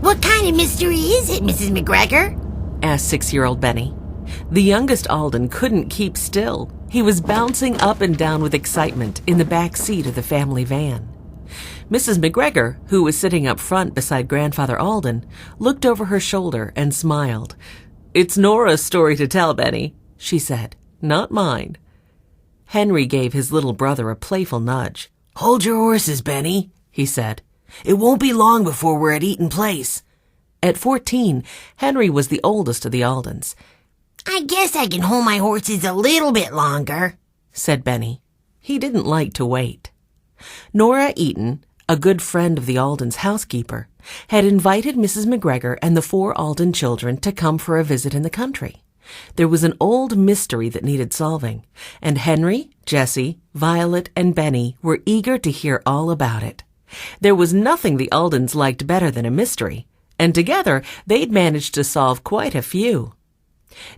What kind of mystery is it, Mrs. McGregor? Asked 6-year-old Benny. The youngest Alden couldn't keep still. He was bouncing up and down with excitement in the back seat of the family van. Mrs. McGregor, who was sitting up front beside Grandfather Alden, looked over her shoulder and smiled. "It's Nora's story to tell, Benny," she said, "not mine." Henry gave his little brother a playful nudge. "Hold your horses, Benny," he said. "It won't be long before we're at Eaton Place." At 14, Henry was the oldest of the Aldens. I guess I can hold my horses a little bit longer, said Benny. He didn't like to wait. Nora Eaton, a good friend of the Aldens' housekeeper, had invited Mrs. McGregor and the 4 Alden children to come for a visit in the country. There was an old mystery that needed solving, and Henry, Jessie, Violet, and Benny were eager to hear all about it. There was nothing the Aldens liked better than a mystery, and together they'd managed to solve quite a few.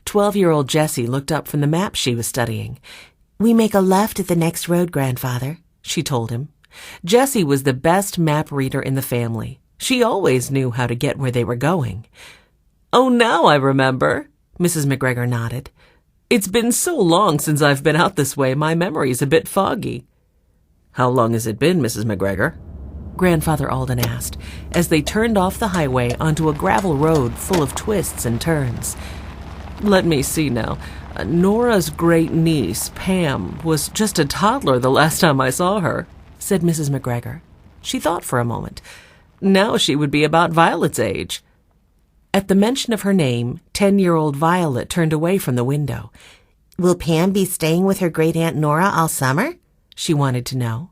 12-year-old Jessie looked up from the map she was studying. "We make a left at the next road, Grandfather," she told him. Jessie was the best map reader in the family. She always knew how to get where they were going. "Oh, now I remember," Mrs. McGregor nodded. "It's been so long since I've been out this way, my memory's a bit foggy." "How long has it been, Mrs. McGregor?" Grandfather Alden asked, as they turned off the highway onto a gravel road full of twists and turns. "Let me see now. Nora's great-niece, Pam, was just a toddler the last time I saw her," said Mrs. McGregor. She thought for a moment. Now she would be about Violet's age. At the mention of her name, 10-year-old Violet turned away from the window. "Will Pam be staying with her great-aunt Nora all summer?" she wanted to know.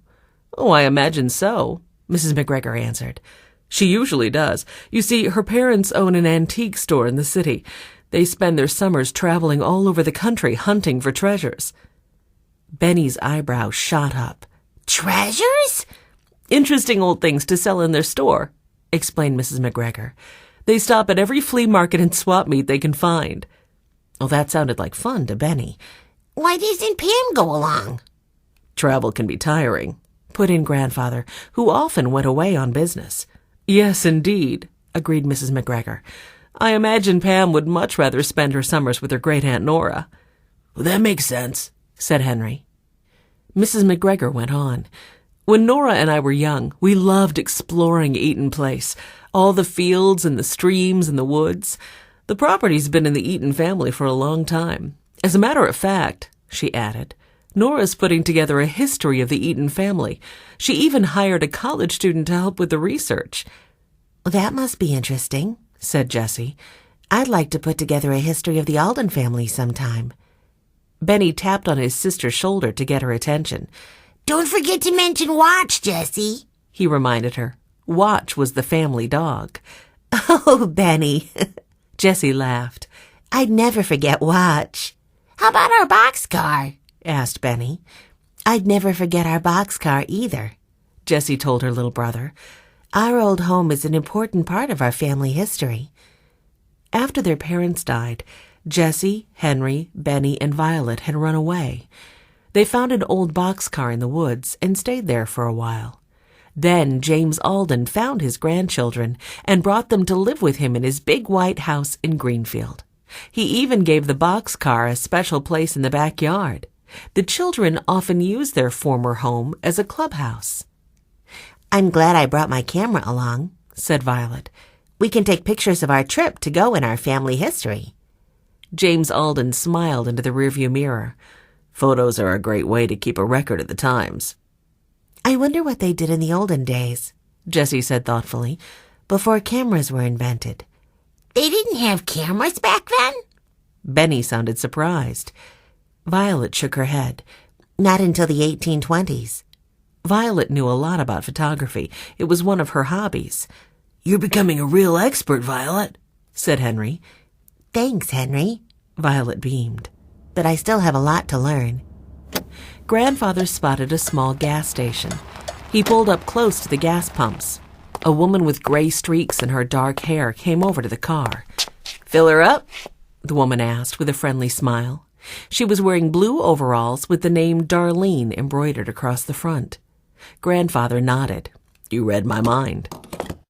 "Oh, I imagine so," Mrs. McGregor answered. "She usually does. You see, her parents own an antique store in the city. They spend their summers traveling all over the country hunting for treasures." Benny's eyebrows shot up. "Treasures?" "Interesting old things to sell in their store," explained Mrs. McGregor. "They stop at every flea market and swap meet they can find." Well, that sounded like fun to Benny. "Why doesn't Pam go along?" "Travel can be tiring," put in Grandfather, who often went away on business. "Yes, indeed," agreed Mrs. McGregor. "I imagine Pam would much rather spend her summers with her great-aunt Nora." "Well, that makes sense," said Henry. Mrs. McGregor went on. "When Nora and I were young, we loved exploring Eaton Place, all the fields and the streams and the woods. The property's been in the Eaton family for a long time. As a matter of fact," she added, "Nora's putting together a history of the Eaton family. She even hired a college student to help with the research." "That must be interesting," said Jessie. "I'd like to put together a history of the Alden family sometime." Benny tapped on his sister's shoulder to get her attention. "Don't forget to mention Watch, Jessie," he reminded her. Watch was the family dog. "Oh, Benny," Jessie laughed. "I'd never forget Watch." "How about our boxcar?" asked Benny. "I'd never forget our boxcar either," Jessie told her little brother. "Our old home is an important part of our family history." After their parents died, Jessie, Henry, Benny, and Violet had run away. They found an old boxcar in the woods and stayed there for a while. Then James Alden found his grandchildren and brought them to live with him in his big white house in Greenfield. He even gave the boxcar a special place in the backyard. The children often used their former home as a clubhouse. "I'm glad I brought my camera along," said Violet. "We can take pictures of our trip to go in our family history." James Alden smiled into the rearview mirror. "Photos are a great way to keep a record of the times." "I wonder what they did in the olden days," Jessie said thoughtfully, "before cameras were invented." "They didn't have cameras back then?" Benny sounded surprised. Violet shook her head. "Not until the 1820s. Violet knew a lot about photography. It was one of her hobbies. "You're becoming a real expert, Violet," said Henry. "Thanks, Henry," Violet beamed. "But I still have a lot to learn." Grandfather spotted a small gas station. He pulled up close to the gas pumps. A woman with gray streaks in her dark hair came over to the car. "Fill her up?" the woman asked with a friendly smile. She was wearing blue overalls with the name Darlene embroidered across the front. Grandfather nodded. "You read my mind."